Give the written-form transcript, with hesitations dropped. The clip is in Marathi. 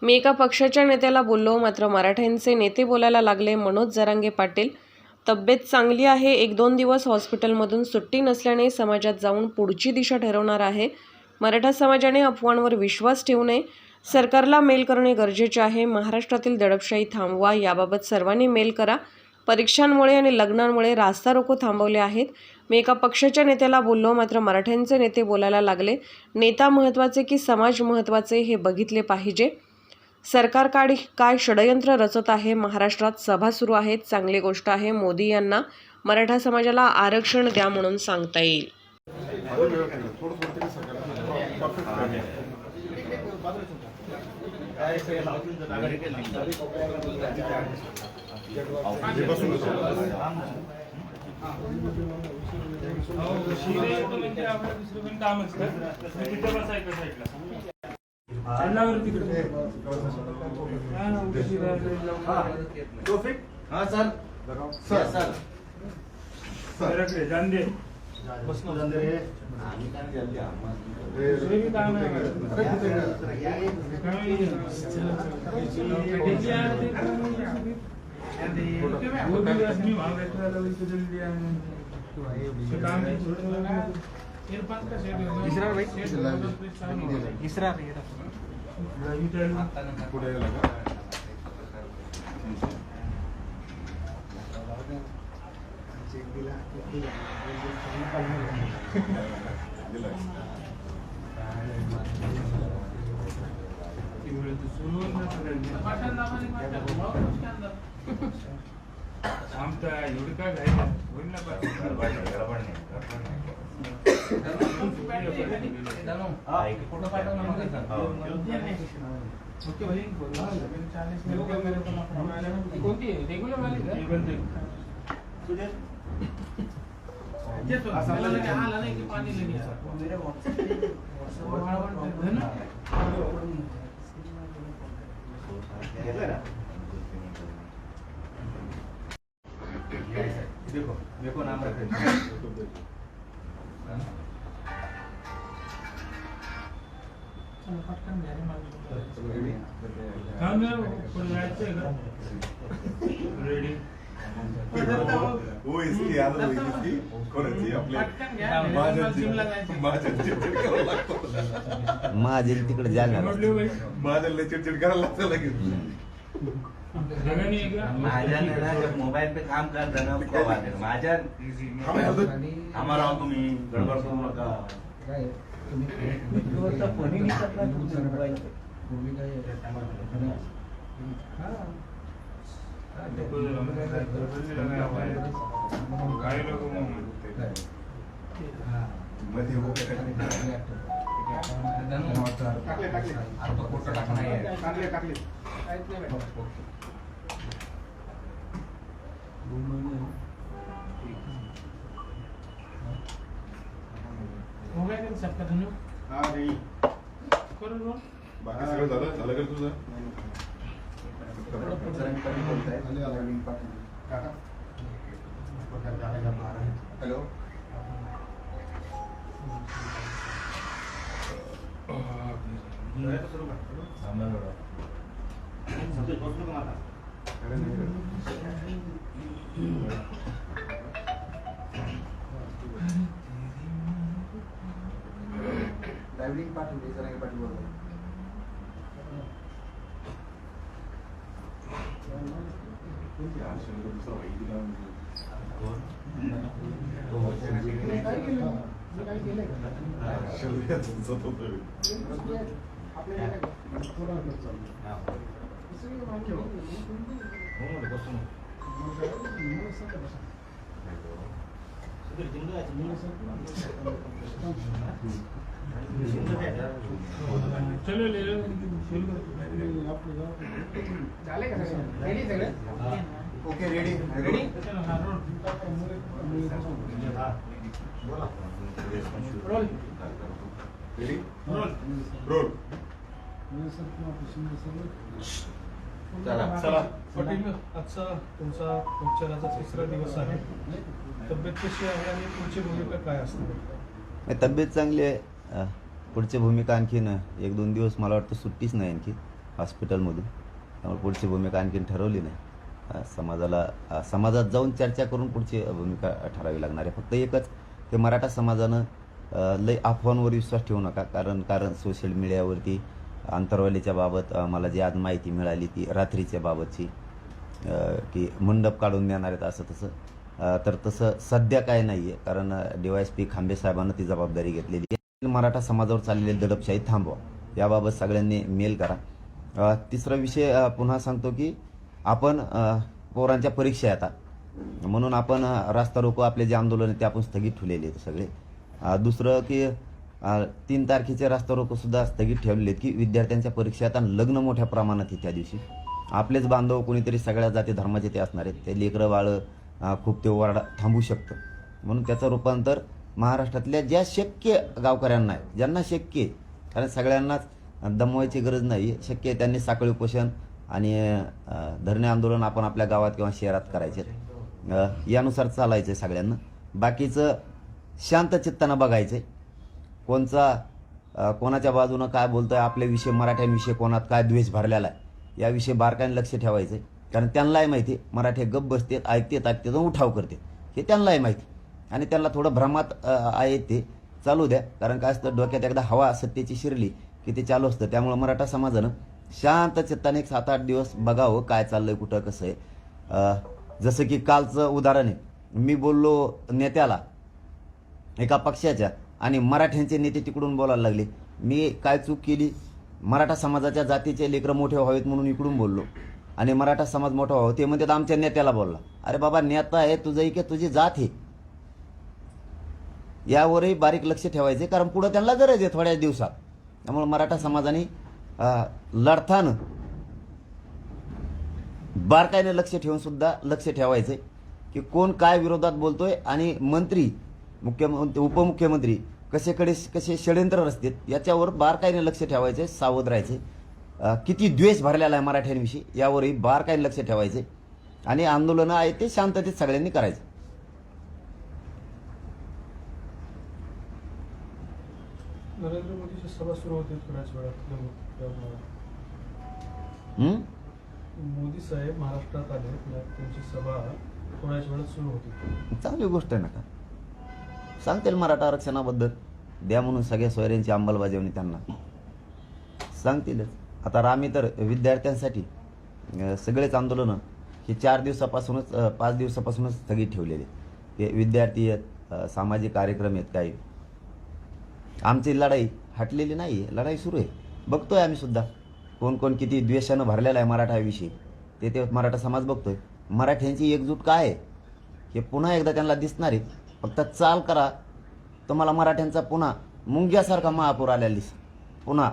मी एका पक्षाच्या नेत्याला बोललो, मात्र मराठ्यांचे नेते बोलायला लागले. मनोज जरांगे पाटील, तब्येत चांगली आहे. 1-2 दिवस हॉस्पिटलमधून सुट्टी नसल्याने समाजात जाऊन पुढची दिशा ठरवणार आहे. मराठा समाजाने अफवांवर विश्वास ठेवू नये. सरकारला मेल करणे गरजेचे आहे. महाराष्ट्रातील दडपशाही थांबवा, याबाबत सर्वांनी मेल करा. परीक्षांमुळे आणि लग्नांमुळे रास्ता रोको थांबवले आहेत. मी एका पक्षाच्या नेत्याला बोललो, मात्र मराठ्यांचे नेते बोलायला लागले. नेता महत्त्वाचे की समाज महत्त्वाचे हे बघितले पाहिजे. सरकार काय षडयंत्र रचत आहे. महाराष्ट्रात सभा सुरू आहेत. चांगली गोष्ट आहे. मोदी यांना मराठा समाजाला आरक्षण द्या म्हणून सांगता येईल. देखो नाम रखे रेडी वो इसकी याद होई इसकी कोणाची माझे तिकडे जाणार माझ्याला चिडचिड करायला लागतं लगेच मोबाइल पे काम करता ना माझ्या हमारा तुम्ही गडबड करू नका सबका धन्यवाद. हाँ नहीं बाकी सगळं झालं का तुझं हॅलो ड्राइविंग पार्टी जरा पार्टी बोल चलो ले low okay ready ready roll ready roll चला पाटील, आजचा तुमचा उपचाराचा 3रा दिवस आहे. तब्येत कशी आहे आणि पुढची भूमिका काय असणार? तब्येत चांगली आहे. पुढची भूमिका आणखीन 1-2 दिवस मला वाटतं सुट्टीच नाही आणखी. हॉस्पिटलमधून. त्यामुळे पुढची भूमिका आणखीन ठरवली नाही. समाजात जाऊन चर्चा करून पुढची भूमिका ठरावी लागणार आहे. फक्त एकच की मराठा समाजानं लई अफवांवर विश्वास ठेवू नका. कारण सोशल मीडियावरती अंतरवालीच्या बाबत मला जी आज माहिती मिळाली ती रात्रीच्या बाबतची की मंडप काढून देणार आहेत असं तसं, तर तसं सध्या काय नाही आहे. कारण DYSP खांबे साहेबांना ती जबाबदारी घेतलेली आहे. मराठा समाजावर चाललेली दडपशाही थांबवा याबाबत सगळ्यांनी मेल करा. तिसरा विषय पुन्हा सांगतो की आपण पोरांच्या परीक्षा आहेत आता, म्हणून आपण रास्ता रोको आपले जे आंदोलन आहे ते आपण स्थगित ठेवलेले आहेत सगळे. दुसरं की 3 तारखेचे रास्ता रोको सुद्धा स्थगित ठेवलेले आहेत की विद्यार्थ्यांच्या परीक्षा आहेत आणि लग्न मोठ्या प्रमाणात आहे त्या दिवशी. आपलेच बांधव कोणीतरी सगळ्या जाती धर्माचे ते असणार आहेत. ते लेकरं बाळं खूप ते ओरडा थांबू शकतं. म्हणून त्याचं रूपांतर महाराष्ट्रातल्या ज्या शक्य गावकऱ्यांना आहे, ज्यांना शक्य आहे, कारण सगळ्यांनाच दमवायची गरज नाही, शक्य आहे त्यांनी साखळी उपोषण आणि धरणे आंदोलन आपण आपल्या गावात किंवा शहरात करायचे. यानुसार चालायचं आहे सगळ्यांना. बाकीचं शांत चित्तानं बघायचं आहे. कोणाच्या बाजूनं काय बोलतोय, आपल्याविषयी मराठ्यांविषयी कोणात काय द्वेष भरलेला आहे याविषयी बारकाईने लक्ष ठेवायचं आहे. कारण त्यांनाही माहिती मराठी गप्प बसतेत, ऐकतेत उठाव करते हे त्यांनाही माहिती. आणि त्यांना थोडं भ्रमात आहे ते चालू द्या. कारण काय असतं, डोक्यात एकदा हवा सत्तेची शिरली की ते चालू असतं. त्यामुळे मराठा समाजानं शांत चित्ताने 7-8 दिवस बघावं काय चाललंय, कुठं कसं आहे. जसं की कालचं उदाहरण आहे, मी बोललो नेत्याला एका पक्षाच्या आणि मराठ्यांचे नेते तिकडून बोलायला लागले. मी काय चूक केली, मराठा समाजाच्या जातीचे लेकरं मोठे व्हावेत म्हणून इकडून बोललो आणि मराठा समाज मोठा व्हावा ते म्हणतात आमच्या नेत्याला बोलला. अरे बाबा, नेता आहे तुझं की तुझी जात आहे, यावरही बारीक लक्ष ठेवायचे. कारण पुढं त्यांना गरज आहे थोड्या दिवसात. त्यामुळे मराठा समाजाने लढताना बारकाईने लक्ष ठेवून सुद्धा लक्ष ठेवायचे की कोण काय विरोधात बोलतोय आणि मंत्री, मुख्यमंत्री, उपमुख्यमंत्री कसे षड्यंत्र रचतात याच्यावर बारकाईने लक्ष ठेवायचे, सावध राहायचे. किती द्वेष भरलेला आहे मराठ्यांविषयी यावरही बारकाईने लक्ष ठेवायचे आणि आंदोलनं आहे ते शांततेत सगळ्यांनी करायचे. नरेंद्र मोदीची सभा सुरू होते थोड्याच वेळात. मोदी साहेब महाराष्ट्रात आले, त्यांची सभा थोड्याच वेळात सुरू होती. चांगली गोष्ट आहे ना. का सांगतील मराठा आरक्षणाबद्दल द्या म्हणून सगळ्या सोयऱ्यांची अंमलबजावणी त्यांना सांगतीलच. आता आम्ही तर विद्यार्थ्यांसाठी सगळेच आंदोलनं हे 4 दिवसापासूनच 5 दिवसापासूनच स्थगित ठेवलेले. ते विद्यार्थी आहेत, सामाजिक कार्यक्रम आहेत काही. आमची लढाई हटलेली नाही, लढाई सुरू आहे. बघतोय आम्ही सुद्धा कोण किती द्वेषानं भरलेला आहे मराठाविषयी ते मराठा समाज बघतोय. मराठ्यांची एकजूट काय आहे हे पुन्हा एकदा त्यांना दिसणार आहे. फक्त चाल करा, तुम्हाला मराठ्यांचा पुन्हा मुंग्यासारखा महापूर आलेला दिस पुन्हा